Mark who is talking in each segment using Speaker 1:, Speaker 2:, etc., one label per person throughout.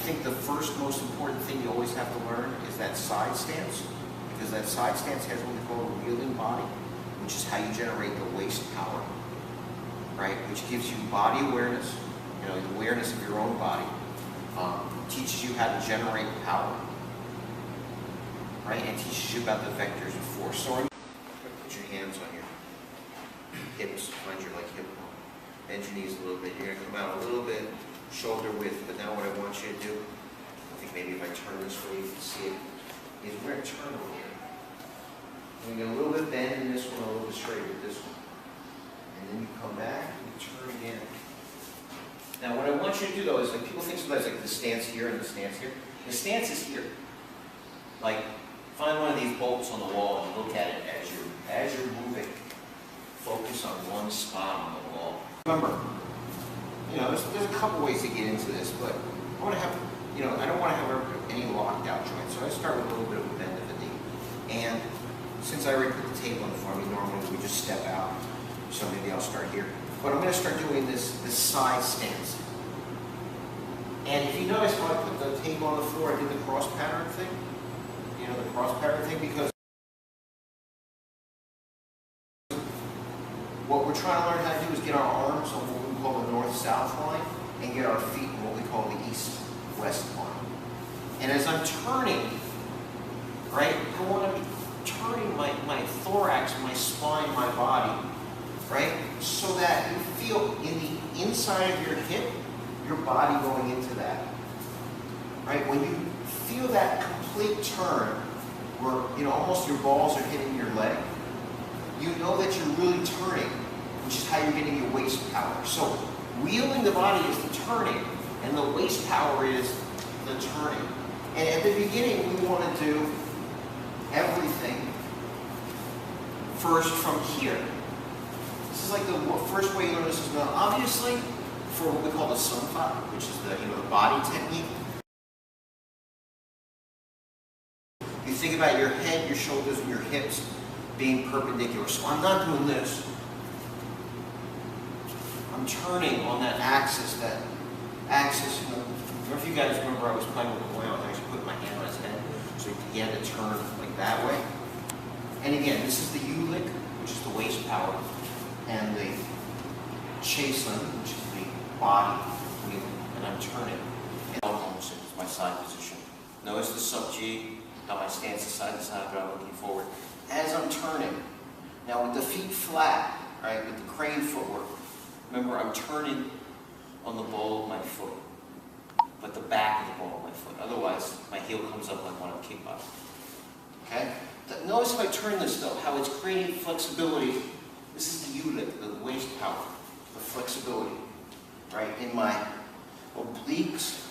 Speaker 1: think the first most important thing you always have to learn is that side stance, because that side stance has what we call a wheeling body, which is how you generate the waist power, right? Which gives you body awareness, you know, the awareness of your own body, teaches you how to generate power, right? And teaches you about the vectors of force. So put your hands on your hips, find your like hip bone. Bend your knees a little bit. You're gonna come out a little bit shoulder width, but now what I want you to do, I think maybe if I turn this way you can see it, is we're gonna turn a little bit. We're gonna get a little bit bend in this one, a little bit straight with this one. And then you come back and you turn again. Now what I want you to do though is, like, people think sometimes like the stance here and the stance here. The stance is here. Like, find one of these bolts on the wall and look at it as you're moving. Focus on one spot on the wall. Remember, you know, there's a couple ways to get into this, but I want to have, you know, I don't want to have any locked out joints, so I start with a little bit of a bend of the knee. And since I already put the table in front of me, normally we just step out, so maybe I'll start here. But I'm going to start doing this side stance. And if you notice when I put the table on the floor, I did the cross pattern thing. You know, the cross pattern thing, because what we're trying to learn how to do is get our arms on what we call the north-south line and get our feet on what we call the east-west line. And as I'm turning, right, I want to be turning my thorax, my spine, my body, right, so that you feel in the inside of your hip, your body going into that. Right, when you feel that complete turn, where, you know, almost your balls are hitting your leg, you know that you're really turning, which is how you're getting your waist power. So wheeling the body is the turning, and the waist power is the turning. And at the beginning, we want to do everything first from here. This is like the first way you learn this is now. Obviously, for what we call the sanshou, which is the, you know, the body technique. You think about your head, your shoulders, and your hips being perpendicular. So I'm not doing this. I'm turning on that axis, you know, if you guys remember I was playing with the boy, I was actually putting my hand on his head, so he had to turn like that way. And again, this is the U-lick, which is the waist power, and the Chaselin, which is the body wheel, and I'm turning. And almost it's my side position. Notice the sub-G, how my stance is side to side, but I'm looking forward. As I'm turning, now with the feet flat, right, with the crane footwork, remember I'm turning on the ball of my foot, but the back of the ball of my foot. Otherwise, my heel comes up like one of the kickboxing. Okay? Notice if I turn this though, how it's creating flexibility. This is the U-lick, the waist power, the flexibility, right? In my obliques,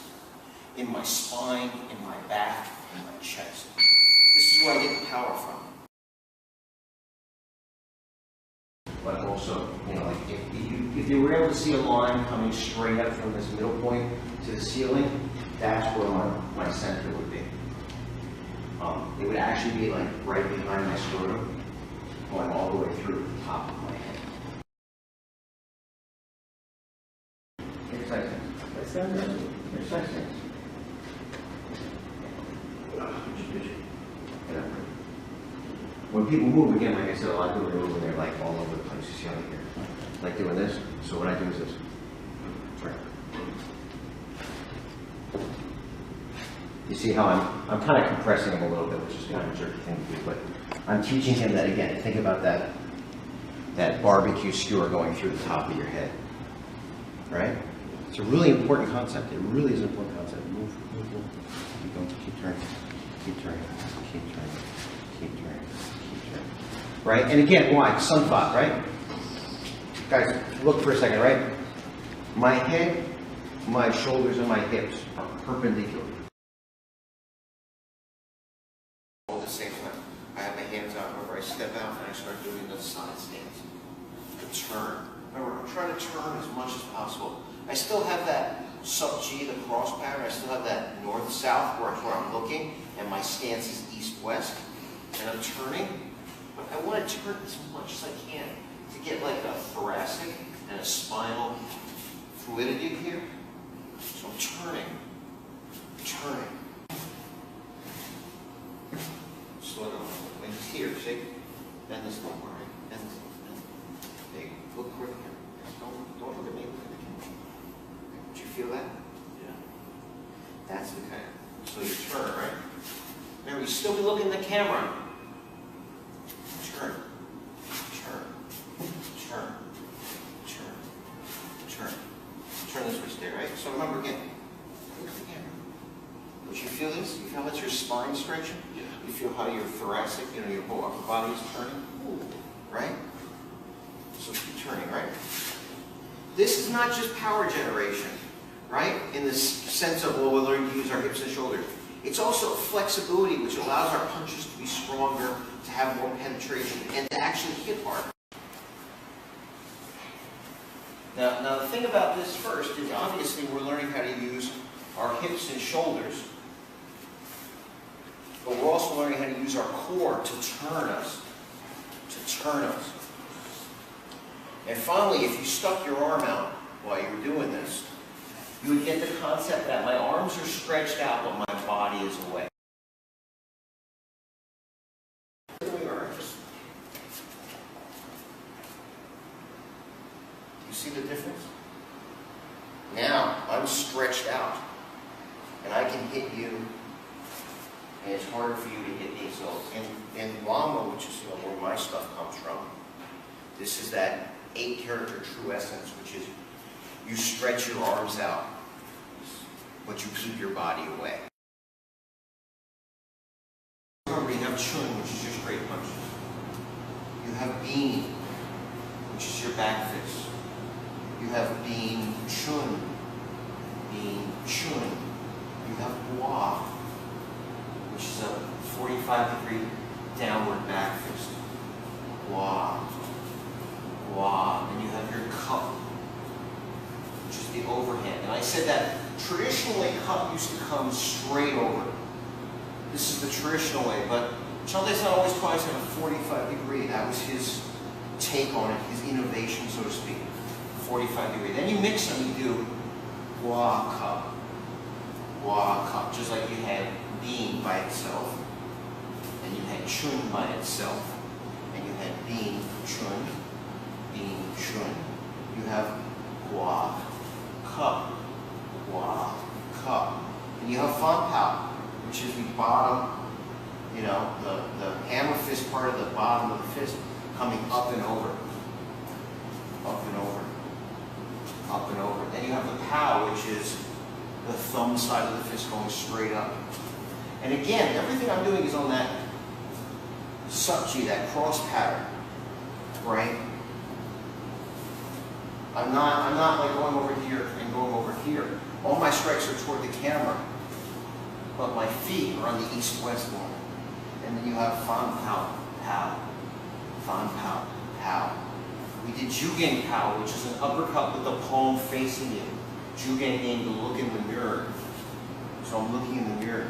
Speaker 1: in my spine, in my back, in my chest. This is where I get the power from. But also, you know, like if you were able to see a line coming straight up from this middle point to the ceiling, that's where my center would be. It would actually be like right behind my scrotum, going all the way through the top of my head. Exercise stance. Exercise stance. When people move, again, like I said, a lot of people are moving, they're like all over the place. You see how here? Like doing this. So what I do is this. Right. You see how I'm kind of compressing him a little bit, which is kind of a jerky thing to do, but I'm teaching him that again. Think about that barbecue skewer going through the top of your head. Right? It's a really important concept. It really is an important concept. Move, move, move. Keep going, keep turning, keep turning, keep turning, keep turning, keep turning. Right? And again, why? Sanshou, right? Guys, look for a second, right? My head, my shoulders, and my hips are perpendicular. All at the same time. I have my hands out. Remember, I step out and I start doing the side stance. The turn. Remember, I'm trying to turn as much as possible. I still have that sub-G, the cross pattern. I still have that north-south where I'm looking, and my stance is east-west. And I'm turning. But I want to turn as much as I can to get like a thoracic and a spinal fluidity here. So I'm turning. Don't look at me. Look at the camera. Did you feel that?
Speaker 2: Yeah.
Speaker 1: That's the kind. So you turn, right? Remember, you still be looking at the camera. Turn. Turn. Turn. Turn. Turn. Turn this way, stay, right? So remember again. Look at the camera. Don't you feel this? You feel how much your spine stretching?
Speaker 2: Yeah.
Speaker 1: You feel how your thoracic, your whole upper body is turning? Right? So keep turning, right? This is not just power generation, right? In the sense of, well, we're learning to use our hips and shoulders. It's also flexibility, which allows our punches to be stronger, to have more penetration, and to actually hit hard. Now the thing about this first is obviously we're learning how to use our hips and shoulders, but we're also learning how to use our core to turn us. To turn us. And finally, if you stuck your arm out while you were doing this, you would get the concept that my arms are stretched out, but my body is away. Do you see the difference? Now, I'm stretched out, and I can hit you, and it's harder for you to hit me. So in Lama, which is where my stuff comes from, this is that 8-character true essence, which is you stretch your arms out, but you keep your body away. Remember, you have Chun, which is your straight punches. You have Bean, which is your back fist. You have Bean Chun. Bean Chun. You have Hua, which is a 45-degree downward back fist. Hua. Hua. And you have your cup, which is the overhand. And I said that traditionally cup used to come straight over. This is the traditional way, but Chan Tai San always tries to have a 45-degree. That was his take on it, his innovation, so to speak. 45-degree. Then you mix them, you do Hua cup, just like you had Bean by itself, and you had Chun by itself, and you had Bean Chun. You have Hua cup, and you have Fan Pao, which is the bottom, the hammer fist part of the bottom of the fist coming up and over, up and over, up and over. Then you have the Pao, which is the thumb side of the fist going straight up. And again, everything I'm doing is on that Sakji, that cross pattern, right? I'm not like going over here and going over here. All my strikes are toward the camera, but my feet are on the east-west line. And then you have Fan Pao, Pao, Fan Pao, Pao. We did Jugen Pao, which is an uppercut with the palm facing you. Jugen being to look in the mirror. So I'm looking in the mirror.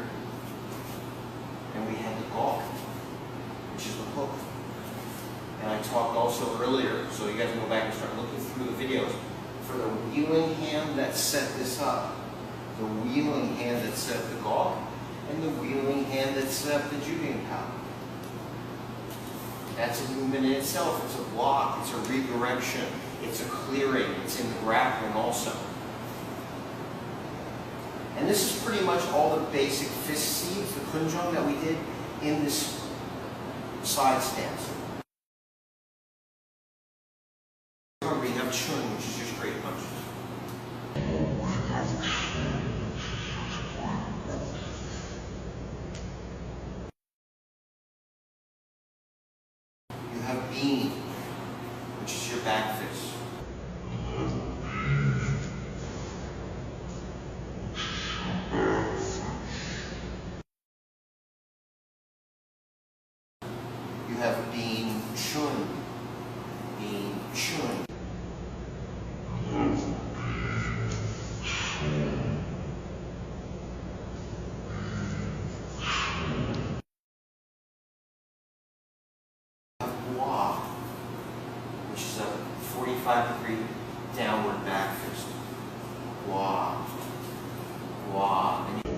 Speaker 1: And we had the Gok, which is the hook. And I talked also earlier, so you guys can go back and start looking through the videos, for the wheeling hand that set this up, the wheeling hand that set the Gok, and the wheeling hand that set up the Jugen Pao. That's a movement in itself. It's a block, it's a redirection, it's a clearing, it's in the grappling also. And this is pretty much all the basic fist seeds, the kunjung that we did in this side stance. Remember, you have Chun, which is your straight punches. You have Bean, which is your back fist. You have Bean Chun. Bean Chun. Hua, which is a 45-degree downward back fist. Hua. Hua. And you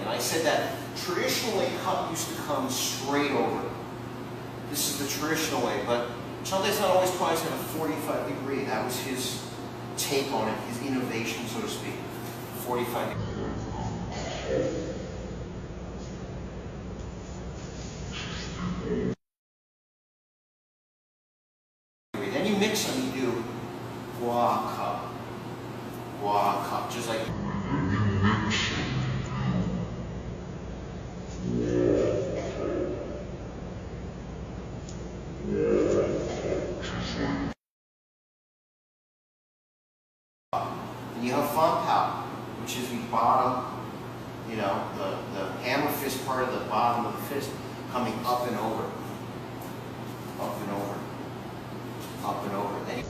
Speaker 1: And I said that traditionally cut used to come straight over. This is the traditional way, but Chan Tai San always tries to have a 45 degree. That was his take on it, his innovation, so to speak. 45 degree. Then you mix them, you do gua cup, just like. And you have fan pao, which is the bottom, you know, the hammer fist part of the bottom of the fist coming up and over. Up and over. Up and over. Then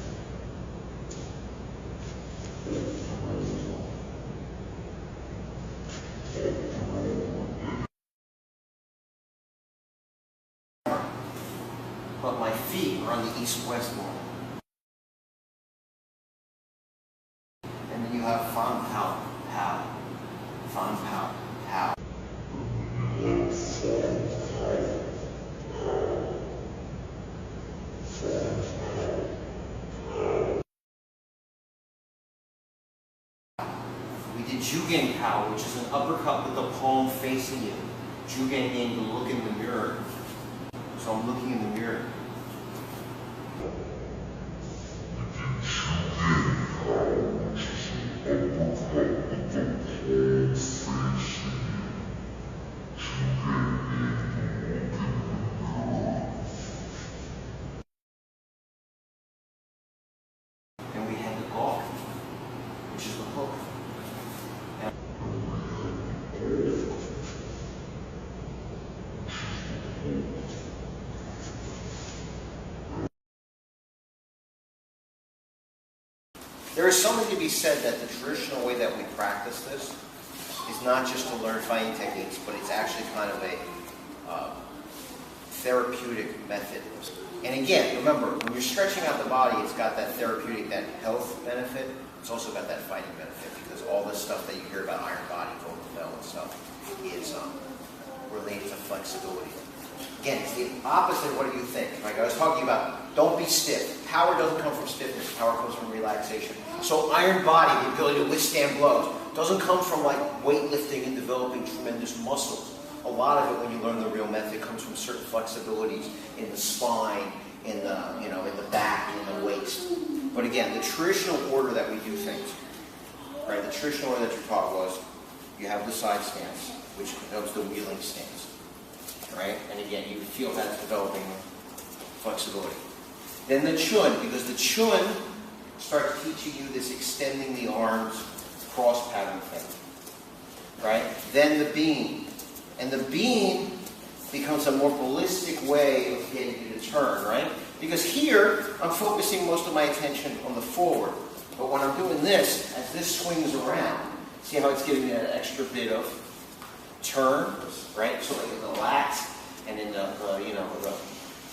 Speaker 1: but my feet are on the east-west wall. And then you have fan pao, pao, fan pao, pao. We did Jugen Pao, which is an uppercut with the palm facing you. Jugen meaning to look in the mirror. So I'm looking in the mirror. And we had the gawk, which is the hook. There is something to be said that the traditional way that we practice this is not just to learn fighting techniques, but it's actually kind of a therapeutic method. And again, remember, when you're stretching out the body, it's got that therapeutic, that health benefit. It's also got that fighting benefit, because all this stuff that you hear about iron body, golden bell and stuff is related to flexibility. Again, it's the opposite of what do you think. Like I was talking about, don't be stiff. Power doesn't come from stiffness. Power comes from relaxation. So iron body, the ability to withstand blows, doesn't come from like weightlifting and developing tremendous muscles. A lot of it, when you learn the real method, comes from certain flexibilities in the spine, in the in the back, in the waist. But again, the traditional order that we do things, right? The traditional order that you're taught was you have the side stance, which becomes the wheeling stance. Right? And again, you feel that's developing flexibility. Then the chun, because the chun starts teaching you this extending the arms, cross pattern thing. Right? Then the beam. And the beam becomes a more ballistic way of getting you to turn, right? Because here, I'm focusing most of my attention on the forward. But when I'm doing this, as this swings around, see how it's giving me that extra bit of turn, right? So like in the lats and in the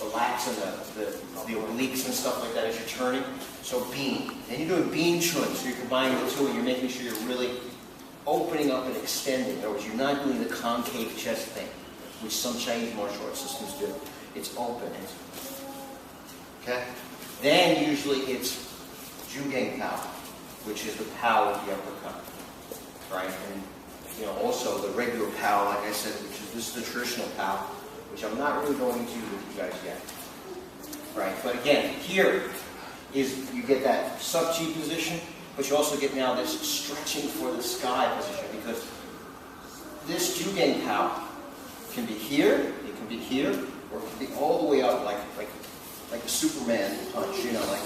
Speaker 1: lats and the obliques and stuff like that as you're turning. So beam. And you're doing beam chun, so you're combining the two and you're making sure you're really opening up and extending. In other words, you're not doing the concave chest thing, which some Chinese martial arts systems do. It's open. Okay? Then usually it's Jugen Pao, which is the Pao of the uppercut. Right? And also the regular Pao, like I said, this is the traditional Pao, which I'm not really going into with you guys yet. Right? But again, here is you get that sub-chi position, but you also get now this stretching for the sky position, because this Jugen Pao can be here, it can be here, or it can be all the way up like a Superman punch, like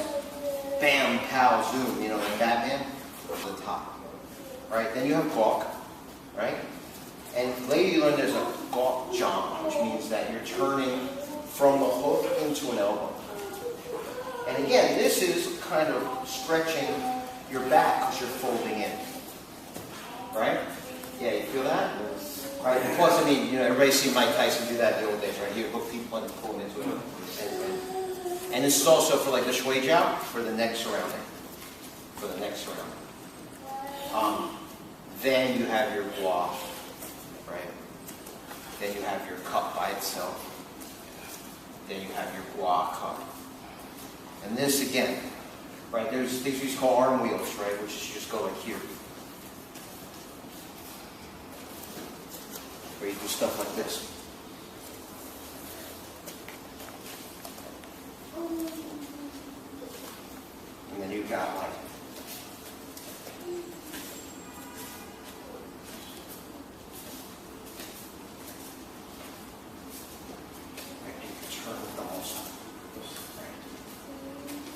Speaker 1: bam, pow, zoom, like Batman, to the top. Right? Then you have gawk. Right? And later you learn there's a gawk jump, which means that you're turning from the hook into an elbow. And again, this is kind of stretching your back because you're folding in. Right? Yeah, you feel that? Right? Plus, everybody's seen Mike Tyson do that in the old days, right? He would hook people and pull them into it. And this is also for like the Shuai Jiao, for the neck surrounding. For the neck surrounding. Then you have your gua, right? Then you have your cup by itself. Then you have your gua cup. And this again, right, there's things we call arm wheels, right, which is you just go like here. Or you do stuff like this. And then you've got like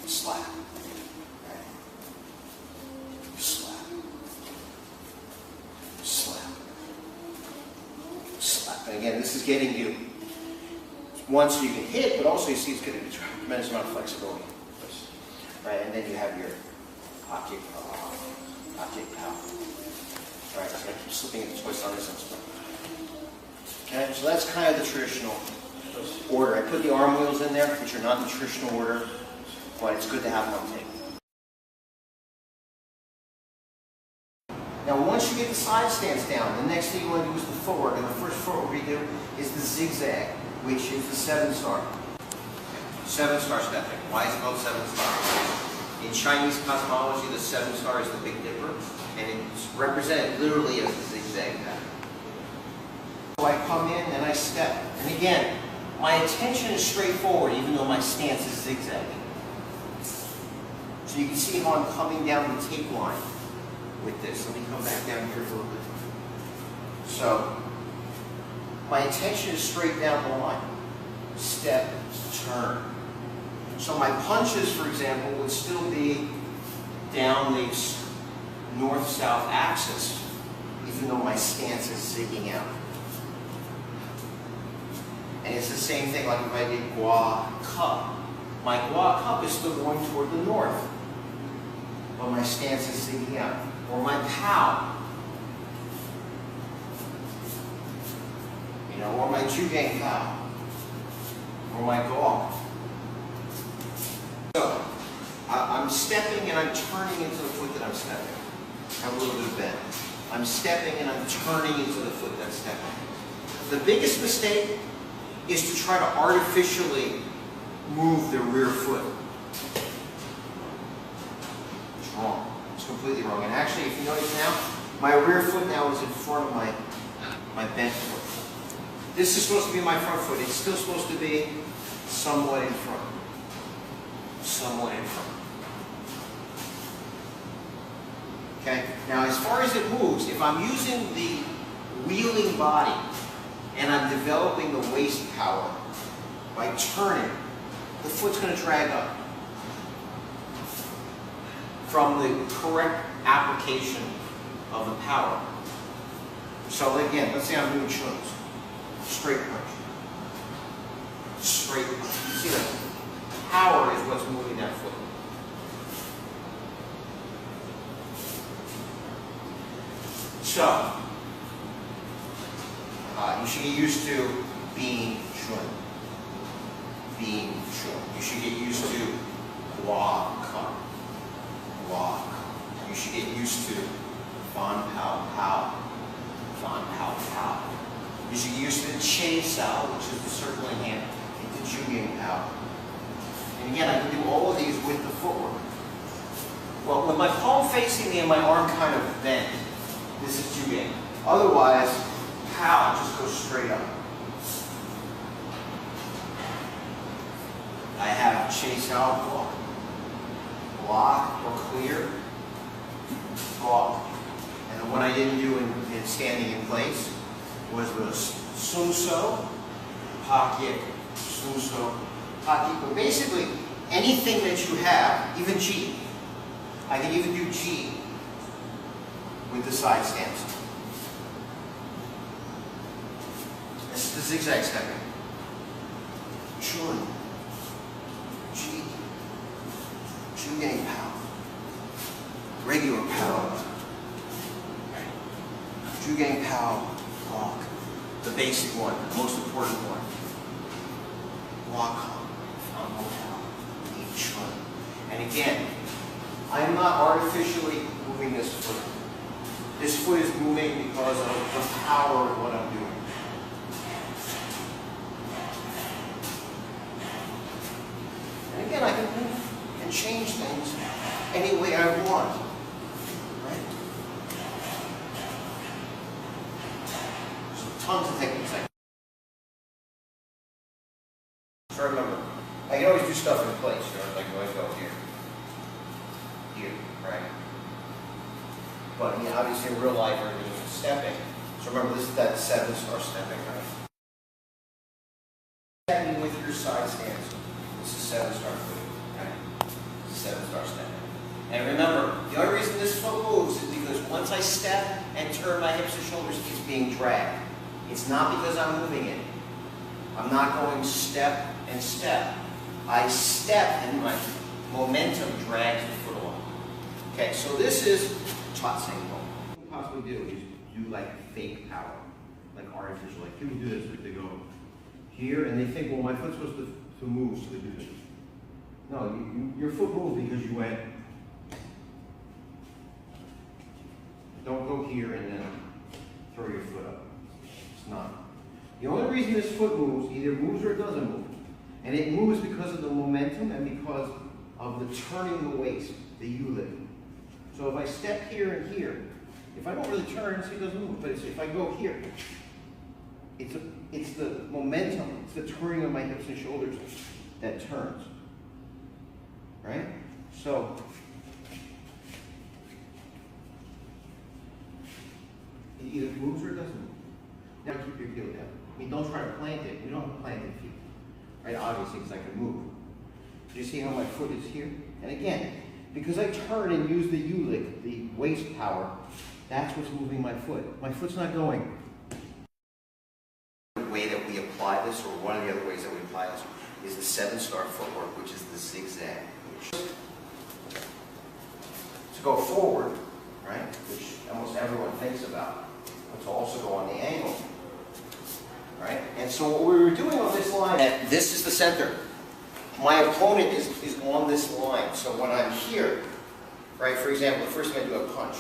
Speaker 1: slap. Right. Slap. Slap. Slap. And again, this is getting you one so you can hit, but also you see it's going to be a tremendous amount of flexibility. Right, and then you have your object power. Right, so I keep slipping into twist on this one. Okay, so that's kind of the traditional order. I put the arm wheels in there, which are not in the traditional order, but it's good to have them on tape. Now, once you get the side stance down, the next thing you want to do is the footwork. And the first footwork we do is the zigzag, which is the 7-star. 7-star stepping. Why is it called 7-star? In Chinese cosmology, the 7-star is the Big Dipper, and it's represented literally as a zigzag pattern. So I come in and I step. And again, my attention is straightforward, even though my stance is zigzagging. So you can see how I'm coming down the tape line with this. Let me come back down here a little bit. So my attention is straight down the line. Step, turn. So my punches, for example, would still be down the north-south axis, even though my stance is zigging out. And it's the same thing like if I did gua cup. My gua cup is still going toward the north, but my stance is zigging out. Or my pow. You know, or my jugang pow. Or my gua. So, I'm stepping and I'm turning into the foot that I'm stepping. I have a little bit of bend. I'm stepping and I'm turning into the foot that's stepping. The biggest mistake is to try to artificially move the rear foot. It's wrong. It's completely wrong. And actually, if you notice now, my rear foot now is in front of my bent foot. This is supposed to be my front foot. It's still supposed to be somewhat in front. Somewhat in front. Okay? Now, as far as it moves, if I'm using the wheeling body and I'm developing the waist power by turning, the foot's going to drag up from the correct application of the power. So again, let's say I'm doing chuns. Straight punch. Straight punch. You see that? Power is what's moving that foot. So, you should get used to being chun. Being chun. You should get used to gua cup. Gua cup. You should get used to fan pao pao. Fan pao pao. You should get used to the che sao, which is the circling hand, and the jugang pao. And again, I can do all of these with the footwork. Well, with my palm facing me and my arm kind of bent, this is jugang. Otherwise, pow, just goes straight up. I have chase out block. Block or clear. Block. And then what I didn't do in standing in place was sanshou, pocket, sanshou, pocket. But basically, anything that you have, even G. I can even do G with the side stance. This is the zigzag stepping. Chun. G. Jugang pow. Regular pow. Jugang pow. Block. The basic one, the most important one. Block. Chun. And again, I am not artificially moving this foot. This foot is moving because of the power of what I'm doing. can change things any way I want. Right? So tons of techniques. So remember, I can always do stuff in place. You know, like I always go here, right? But I mean, obviously in real life, everything is stepping. So remember, this is that 7-star stepping, right? Stepping with your side stance. This is 7-star foot, right? This is 7-star stepping. And remember, the only reason this foot moves is because once I step and turn my hips and shoulders, it's being dragged. It's not because I'm moving it. I'm not going step and step. I step and my momentum drags the foot along. Okay, so this is Chat Saying. What you can possibly do is do like fake power, like artificial. Like people do this, they go here and they think, well, my foot's supposed to move, so they do this. No, your foot moved because you went. Don't go here and then throw your foot up. It's not. The only reason this foot moves, either moves or it doesn't move. And it moves because of the momentum and because of the turning the waist, the U-lift. So if I step here and here, if I don't really turn, see, it doesn't move. But if I go here, it's the momentum, it's the turning of my hips and shoulders that turns. Right? So, it either moves or it doesn't move. Now keep your heel down. I mean, don't try to plant it. We don't have planted feet. Right? Obviously, because I can move. Do you see how my foot is here? And again, because I turn and use the U-lift, the waist power, that's what's moving my foot. My foot's not going. The way that we apply this, or one of the other ways that we apply this, is the 7-star footwork, which is the zigzag. To go forward, right, which almost everyone thinks about, but to also go on the angle. Right? And so what we were doing on this line, this is the center. My opponent is on this line. So when I'm here, right, for example, the first thing I do, I punch.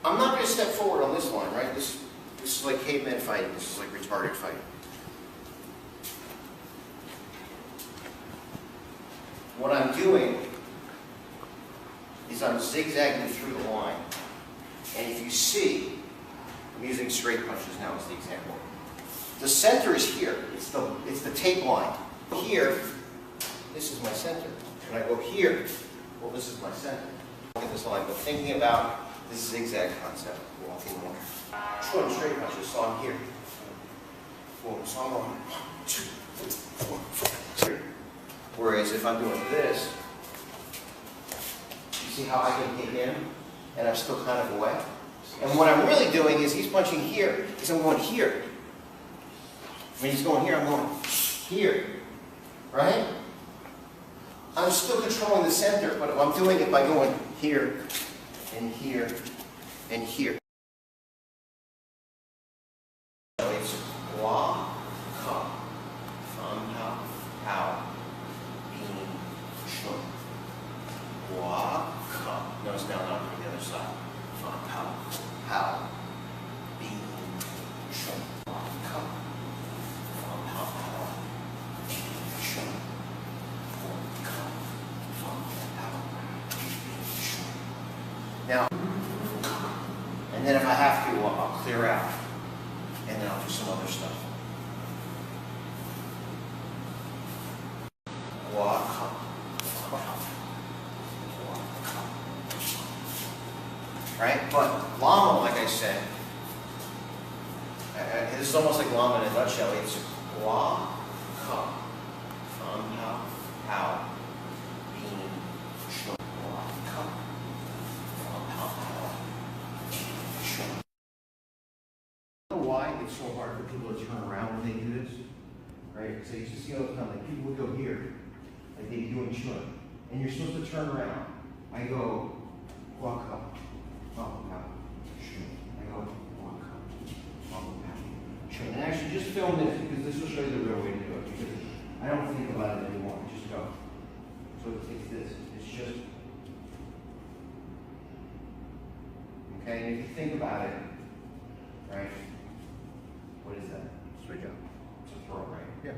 Speaker 1: I'm not going to step forward on this line, right? This is like caveman fighting. This is like retarded fighting. What I'm doing is I'm zigzagging through the line. And if you see, I'm using straight punches now as the example. The center is here. It's the tape line. Here, this is my center. When I go here, well, this is my center. Look at this line, but thinking about this zigzag concept, walking more. Short straight punches, so I'm here. Boom, so I'm on 1, 2, 3, 4, 5. Whereas if I'm doing this, you see how I can hit him, and I'm still kind of away? And what I'm really doing is he's punching here, is I'm going here. When he's going here, I'm going here. Right? I'm still controlling the center, but I'm doing it by going here, and here, and here. So it's wa, ka, fam, hao, hao, bin, shun. Wa, ka. Notice now I'm on the other side. Fam, hao, hao, bin, shun. Wa, ka, fam, hao, hao, bin, shun. Wa, ka, fam, hao, bin, shun. Now, and then if I have to, I'll clear out. And then I'll do some other stuff. Right? But Lama, like I said, this is almost like Lama in a nutshell. It's wa, ka, fam, hao, hao, bin, shun, wa, ka, fam, hao, hao, bin, shun. Why it's so hard for people to turn around when they do this, right? So you just see all the time, like people would go here, like they do in Shun, and you're supposed to turn around. I go, walk up, Shun. I go, walk up, Shun. And actually just film this, because this will show you the real way to do it, because I don't think about it anymore, just go. So it's this, it's just, okay, and if you think about it, right? What is that? Shuai Jiao. It's a throw, right? Yeah.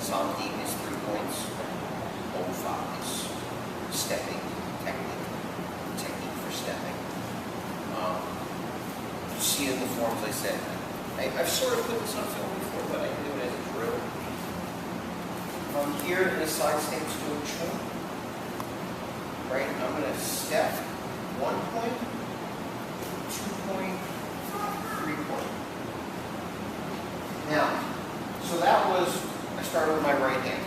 Speaker 1: Something is 3 points. Ofa is stepping technique for stepping. You see in the forms I said. I've sort of put this on film before, but I do it as a drill. From here in the side stance to a chun. Right, I'm going to step 1 point, 2 point, 3 point. Now, so that was, I started with my right hand.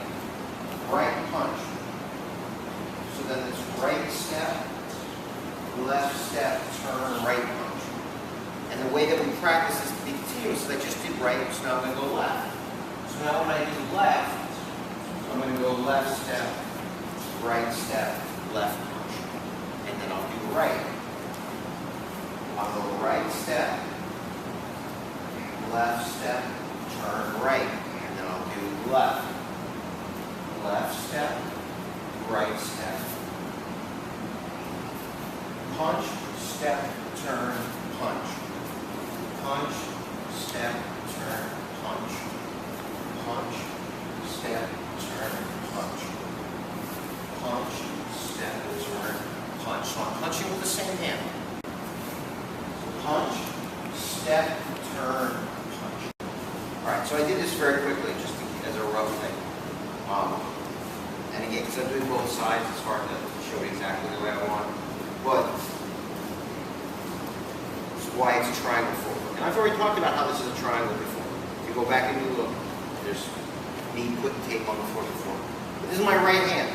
Speaker 1: Right punch. So then it's right step, left step, turn, right punch. And the way that we practice is to be continuous. So I just did right, so now I'm going to go left. So now when I do left, I'm going to go left step, right step, left punch. And then I'll do right. I'll go right step, left step, turn right. And then I'll do left. Left step, right step. Punch, step, turn, punch. Punch, step, turn, punch. Punch, step, turn, punch. Punch, step, turn, punch. So I'm punching with the same hand. Punch, step, turn, punch. Alright, so I did this very quickly, just as a rough thing. And again, because I'm doing both sides, it's hard to show it exactly the way I want. But this is why it's a triangle footwork. And I've already talked about how this is a triangle before. If you go back and you look, there's me putting tape on the floor before. But this is my right hand.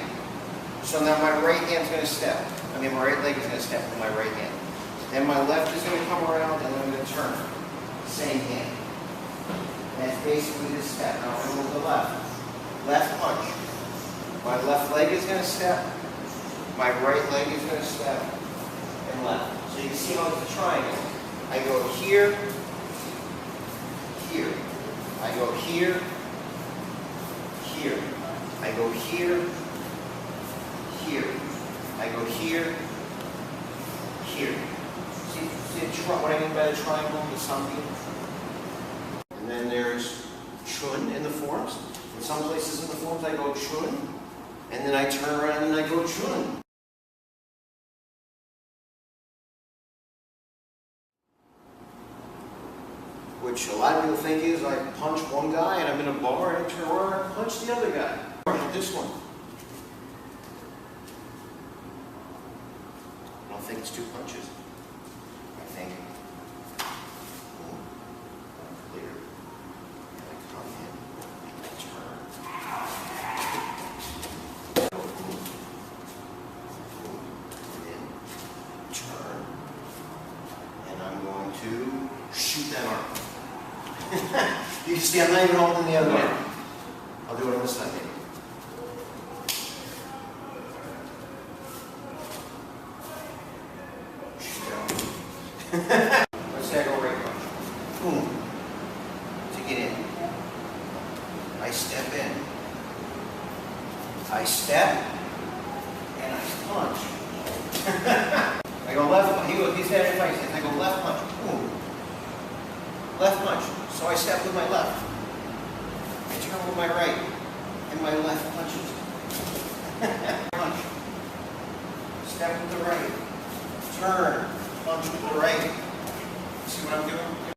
Speaker 1: So now my right hand's going to step. My right leg is going to step with my right hand. Then my left is going to come around and I'm going to turn. Same hand. And it's basically this step. Now I'm going to move to the left. Left punch. My left leg is going to step. My right leg is going to step. And left. So you can see how it's a triangle. I go here, here. I go here, here. I go here, here. I go here, here. See what I mean by the triangle, the something? And then there's chun in the forms. In some places in the forms I go chun, and then I turn around and I go chun. Which a lot of people think is I punch one guy and I'm in a bar and I turn around and punch the other guy. This one. I don't think it's 2 punches. I think clear. And I come in and I turn. In, turn. And I'm going to shoot that arm. You can see I'm not even holding the other arm. I'll do it on this side maybe. Let's say I go right punch. Boom. To get in. I step in. I step and I punch. I go left punch. He's had it twice. I go left punch. Boom. Left punch. So I step with my left. I turn with my right. And my left punches. Punch. Step with the right. Turn. Punch with the right. See what I'm doing?